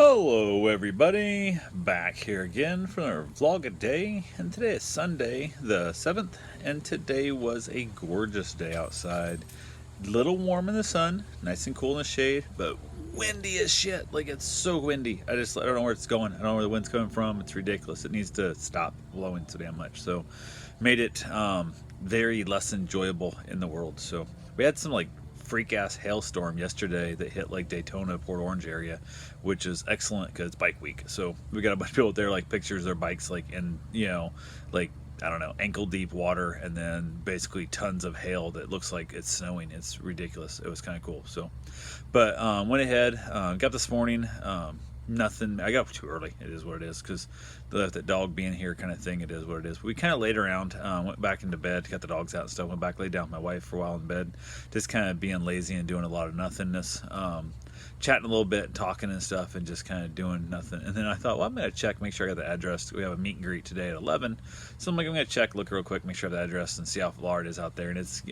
Hello everybody, back here again for our vlog a day, and today is Sunday the 7th, and today was a gorgeous day outside. Little warm in the sun, nice and cool in the shade, but windy as shit. Like, it's so windy. I don't know where it's going. I don't know where the wind's coming from. It's ridiculous. It needs to stop blowing so damn much. So made it very less enjoyable in the world. So we had some like freak ass hailstorm yesterday that hit like Daytona, Port Orange area, which is excellent because it's bike week. So we got a bunch of people there, like pictures of their bikes like in, like, I don't know, ankle deep water, and then basically tons of hail that looks like it's snowing. It's ridiculous. It was kind of cool. So, but went ahead, got this morning. Nothing. I got up too early. It is what it is, because that dog being here kind of thing. It is what it is. We kind of laid around, went back into bed, got the dogs out and stuff. Went back, laid down with my wife for a while in bed, just kind of being lazy and doing a lot of nothingness. Chatting a little bit, talking and stuff, and just kind of doing nothing. And then I thought, well, I'm going to check, make sure I got the address. We have a meet and greet today at 11. So I'm like, I'm going to check, look real quick, make sure I have the address, and see how far it is out there. And it's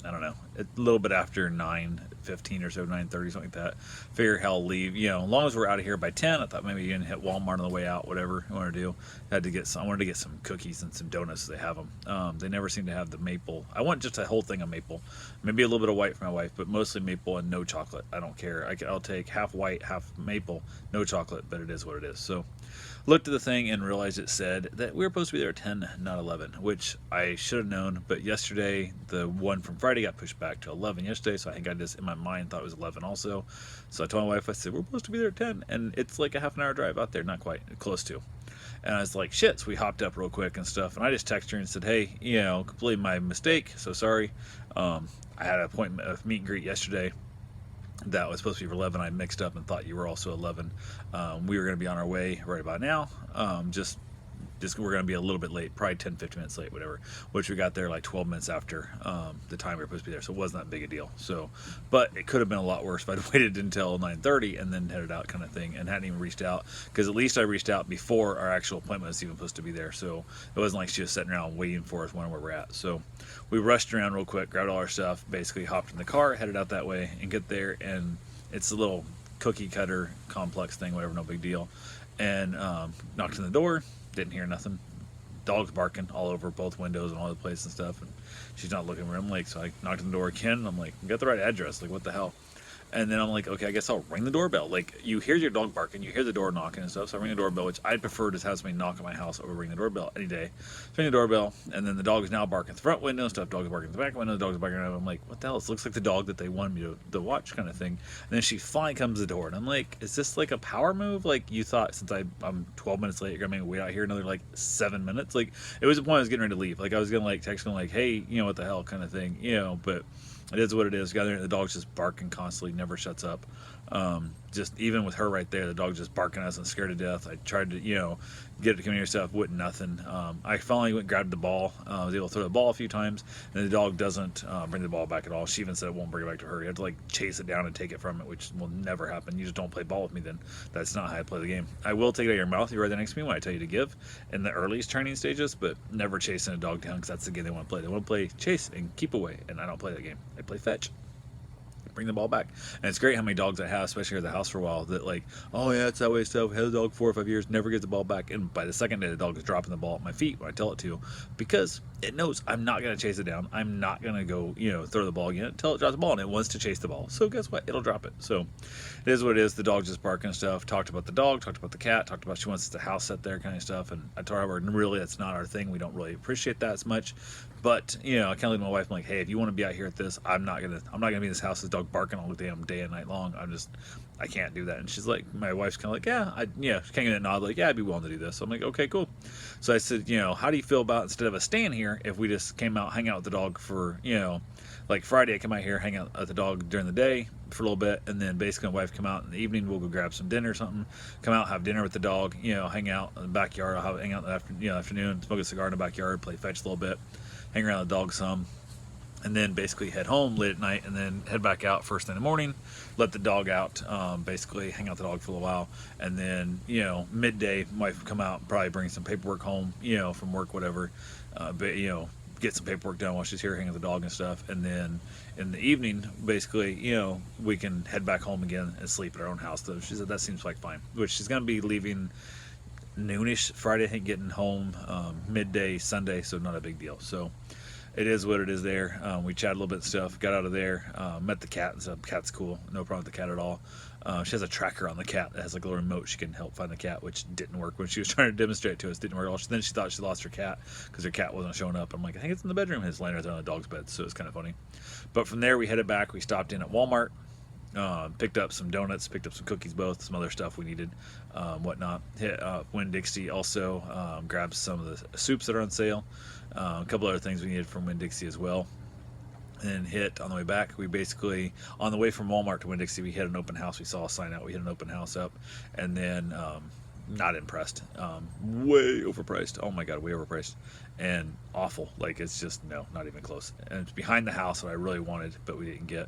I don't know, it's a little bit after 9:15 or so, 9:30, something like that. Figure hell, leave. As long as we're out of here by 10, I thought maybe you can hit Walmart on the way out, whatever you want to do. I wanted to get some cookies and some donuts, so they have them. They never seem to have the maple. I want just a whole thing of maple. Maybe a little bit of white for my wife, but mostly maple and no chocolate. I don't care. I'll take half white, half maple, no chocolate, but it is what it is. So looked at the thing and realized it said that we were supposed to be there at 10, not 11, which I should have known. But yesterday, the one from Friday got pushed back to 11 yesterday, so I think I just in my mind thought it was 11 also. So I told my wife, I said, we're supposed to be there at 10, and it's like a half an hour drive out there, not quite, close to. And I was like, shit. So we hopped up real quick and stuff, and I just texted her and said, hey, completely my mistake, so sorry. I had an appointment, a meet and greet yesterday that was supposed to be for 11. I mixed up and thought you were also 11. We were going to be on our way right about now. Just we're going to be a little bit late, probably 10-15 minutes late, whatever, which we got there like 12 minutes after the time we were supposed to be there, so it wasn't that big a deal. So, but it could have been a lot worse if I'd waited until 9:30 and then headed out, kind of thing, and hadn't even reached out, because at least I reached out before our actual appointment was even supposed to be there. So it wasn't like she was sitting around waiting for us, wondering where we're at. So we rushed around real quick, grabbed all our stuff, basically hopped in the car, headed out that way, and get there, and it's a little cookie cutter complex thing, whatever, no big deal. And knocked on the door, didn't hear nothing. Dogs barking all over both windows and all the place and stuff, and she's not looking where I'm like, so I knocked on the door again, and I'm like, you got the right address, like, what the hell? And then I'm like, okay, I guess I'll ring the doorbell. Like, you hear your dog barking, you hear the door knocking and stuff, so I ring the doorbell, which I'd prefer to have somebody knock on my house over ring the doorbell any day. So I ring the doorbell, and then the dog is now barking at the front window and stuff, dog's barking at the back window, the dog's barking at. I'm like, what the hell? It looks like the dog that they wanted me to watch, kind of thing. And then she finally comes to the door, and I'm like, is this like a power move? Like, you thought since I'm 12 minutes late, you're gonna make me wait out here another like 7 minutes? Like, it was the point I was getting ready to leave. Like, I was gonna like text them like, hey, what the hell, kind of thing, but it is what it is. Got there, and the dog's just barking constantly, never shuts up. Just even with her right there, the dog just barking at us and scared to death. I tried to, get it to come here stuff, wouldn't nothing. I finally went and grabbed the ball. I was able to throw the ball a few times, and the dog doesn't bring the ball back at all. She even said it won't bring it back to her. You have to like chase it down and take it from it, which will never happen. You just don't play ball with me then. That's not how I play the game. I will take it out of your mouth. You're right there next to me when I tell you to give in the earliest training stages, but never chasing a dog down, because that's the game they want to play. They want to play chase and keep away, and I don't play that game. I play fetch. Bring the ball back. And it's great how many dogs I have, especially here at the house for a while, that like, oh yeah, it's that way stuff. Had a dog 4 or 5 years, never gets the ball back, and by the second day the dog is dropping the ball at my feet when I tell it to, because it knows I'm not going to chase it down. I'm not going to go, throw the ball again until it drops the ball, and it wants to chase the ball. So guess what? It'll drop it. So it is what it is. The dog just barking and stuff. Talked about the dog, talked about the cat, talked about she wants the house set there, kind of stuff. And I told her, really, that's not our thing. We don't really appreciate that as much. But I kind of leave my wife. I'm like, hey, if you want to be out here at this, I'm not gonna be in this house. This dog barking all the damn day and night long. I can't do that. And she's like, my wife's kind of like, yeah, she kind of nod like, yeah, I'd be willing to do this. So I'm like, okay, cool. So I said, how do you feel about, instead of us staying here, if we just came out, hang out with the dog for, like Friday, I come out here, hang out with the dog during the day for a little bit, and then basically my wife come out in the evening, we'll go grab some dinner or something, come out, have dinner with the dog, hang out in the backyard, I'll hang out in the afternoon, smoke a cigar in the backyard, play fetch a little bit, hang around the dog some, and then basically head home late at night, and then head back out first thing in the morning, let the dog out, basically hang out with the dog for a little while, and then midday, my wife would come out, probably bring some paperwork home, from work, whatever, but get some paperwork done while she's here, hang with the dog and stuff, and then in the evening, basically, we can head back home again and sleep at our own house. Though she said that seems like fine. Which she's gonna be leaving noonish Friday, I think, getting home midday Sunday, so not a big deal. So it is what it is there. We chatted a little bit and stuff, got out of there, met the cat and stuff. Cat's cool, no problem with the cat at all. She has a tracker on the cat that has like a little remote. She can help find the cat, which didn't work when she was trying to demonstrate it to us. Didn't work at all. Then she thought she lost her cat because her cat wasn't showing up. I'm like, I think it's in the bedroom. It's laying right there on the dog's bed, so it's kind of funny. But from there, we headed back. We stopped in at Walmart, picked up some donuts, picked up some cookies, both some other stuff we needed, whatnot. Hit Winn-Dixie also, grabbed some of the soups that are on sale, a couple other things we needed from Winn-Dixie as well. And hit on the way back. We basically, on the way from Walmart to Winn-Dixie, we hit an open house. We saw a sign out. We hit an open house up, and then not impressed. Way overpriced. Oh my god, way overpriced and awful. Like, it's just not even close. And it's behind the house that I really wanted, but we didn't get.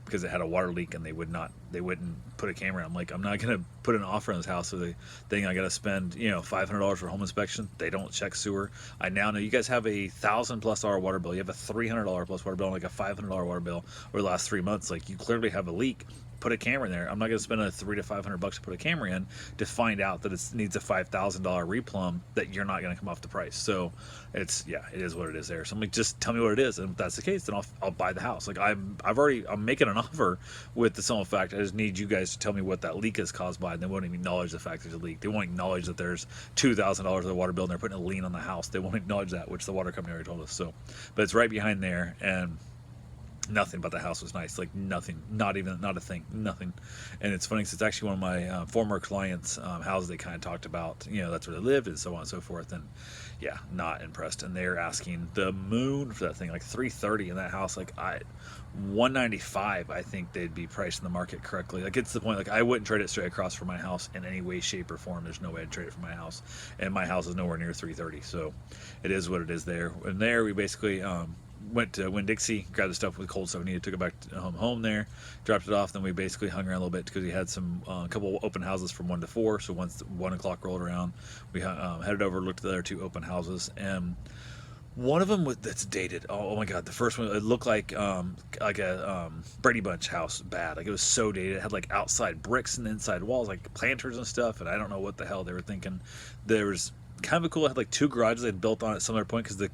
Because it had a water leak and they wouldn't put a camera. I'm like, I'm not gonna put an offer on this house, so the thing I gotta spend $500 for home inspection. They don't check sewer. I now know you guys have a $1,000+ water bill. You have a $300+ water bill and like a $500 water bill over the last 3 months. Like, you clearly have a leak. Put a camera in there. I'm not going to spend $300 to $500 to put a camera in to find out that it needs a $5,000 replumb that you're not going to come off the price. So it is what it is there. So I'm like, just tell me what it is, and if that's the case, then I'll buy the house. Like, I'm making an offer with the simple fact I just need you guys to tell me what that leak is caused by, and they won't even acknowledge the fact there's a leak. They won't acknowledge that there's $2,000 of the water bill and they're putting a lien on the house. They won't acknowledge that, which the water company already told us. So, but it's right behind there, and nothing about the house was nice. Like, nothing, not a thing, nothing. And it's funny because it's actually one of my former clients' houses. They kind of talked about, that's where they lived and so on and so forth. And yeah, not impressed. And they're asking the moon for that thing, like $330 in that house. Like, $195, I think they'd be priced in the market correctly. Like, it's the point, like, I wouldn't trade it straight across from my house in any way, shape, or form. There's no way I'd trade it from my house, and my house is nowhere near $330. So it is what it is there. And there we basically went to Winn-Dixie, grabbed the stuff with cold stuff we needed, took it back to home there, dropped it off. Then we basically hung around a little bit because we had some a couple open houses from 1 to 4. So once 1 o'clock rolled around, we headed over, looked at the other 2 open houses, and one of them that's dated. Oh my god, the first one, it looked like a Brady Bunch house, bad. Like, it was so dated. It had like outside bricks and inside walls, like planters and stuff. And I don't know what the hell they were thinking. There was kind of cool. It had like 2 garages they'd built on at some other point because the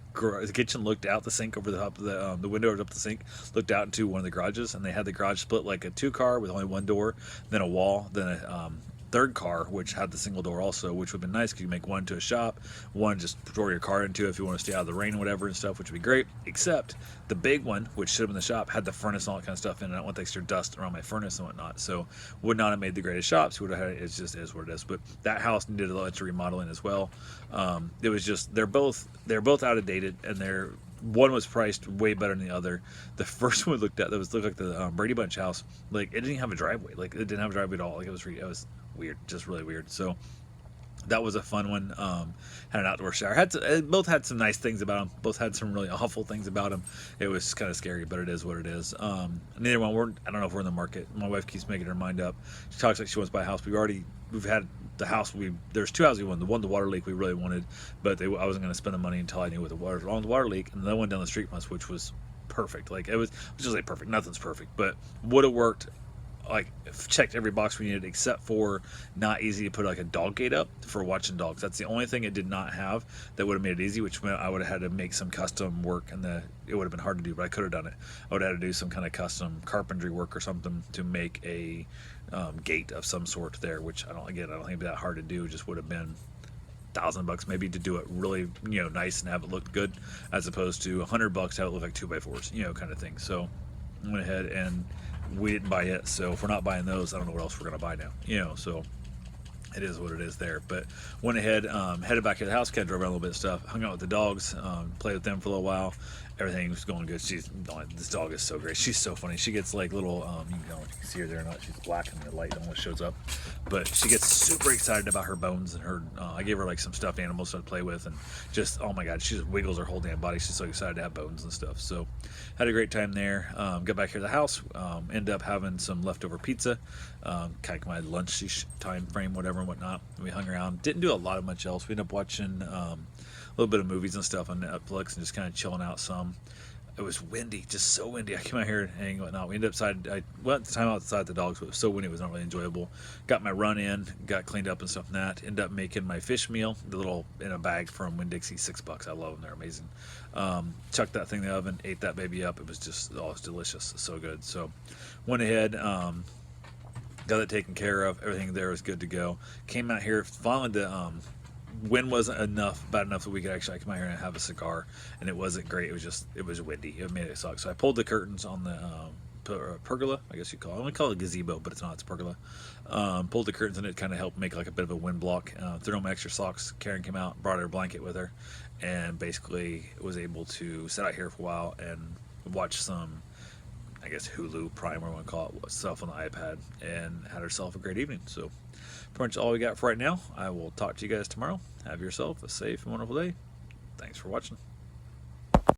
kitchen looked out the sink over the top of the window up the sink looked out into one of the garages, and they had the garage split like a 2-car with only 1 door, then a wall, then a third car which had the single door also, which would have been nice because you make one to a shop, one just store your car into if you want to stay out of the rain or whatever and stuff, which would be great. Except the big one, which should have been the shop, had the furnace and all that kind of stuff in it. I don't want the extra dust around my furnace and whatnot, so would not have made the greatest shops. Would have had it just is what it is. But that house needed a lot of remodeling as well. It was just they're both out of dated, and one was priced way better than the other. The first one looked like the Brady Bunch house. Like, it didn't have a driveway. Like, it didn't have a driveway at all. Like, it was weird, just really weird. So that was a fun one. Had an outdoor shower. Both had some nice things about them. Both had some really awful things about them. It was kind of scary, but it is what it is. Neither one. I don't know if we're in the market. My wife keeps making her mind up. She talks like she wants to buy a house. We've had the house. There's 2 houses we wanted. The water leak we really wanted, but I wasn't going to spend the money until I knew what the water was wrong with the water leak. And the one down the street from us, which was perfect. Like, it was just like perfect. Nothing's perfect, but would have worked. Like, checked every box we needed except for not easy to put like a dog gate up for watching dogs. That's the only thing it did not have that would have made it easy, which meant I would have had to make some custom work, and it would have been hard to do, but I could have done it. I would have had to do some kind of custom carpentry work or something to make a gate of some sort there, which I don't think it'd be that hard to do. It just would have been $1,000 maybe to do it really nice and have it look good, as opposed to $100 to have it look like 2x4s, kind of thing. So I went ahead and we didn't buy it, so if we're not buying those, I don't know what else we're gonna buy now, so it is what it is there. But went ahead, headed back to the house, kind of drove around a little bit of stuff, hung out with the dogs, played with them for a little while. Everything was going good. This dog is so great. She's so funny. She gets like little, you know if you can see her there or not. She's black and the light almost shows up. But she gets super excited about her bones and her, I gave her like some stuffed animals to play with, and just, oh my God, she just wiggles her whole damn body. She's so excited to have bones and stuff. So had a great time there. Got back here to the house, ended up having some leftover pizza, kind of my lunch time frame, whatever and whatnot. We hung around, didn't do a lot of much else. We ended up watching little bit of movies and stuff on Netflix and just kind of chilling out some. It was windy, just so windy. I came out here and hang whatnot. We ended up I went the time outside the dogs, but it was so windy it was not really enjoyable. Got my run in, got cleaned up and stuff. And that ended up making my fish meal, the little in a bag from Winn-Dixie, $6. I love them; they're amazing. Chucked that thing in the oven, ate that baby up. It was just it was delicious, so good. So went ahead. Got it taken care of. Everything there was good to go. Came out here. Finally, the wind wasn't bad enough that we could actually come out here and have a cigar, and it wasn't great. It was windy. It made it suck. So I pulled the curtains on the pergola, I guess you call it. I only call it a gazebo, but it's not. It's pergola. Pulled the curtains, and it kind of helped make like a bit of a wind block. Threw on my extra socks. Karen came out, brought her blanket with her, and basically was able to sit out here for a while and watch some, I guess, Hulu, Prime, or what you want to call it, stuff on the iPad, and had herself a great evening. So pretty much all we got for right now. I will talk to you guys tomorrow. Have yourself a safe and wonderful day. Thanks for watching.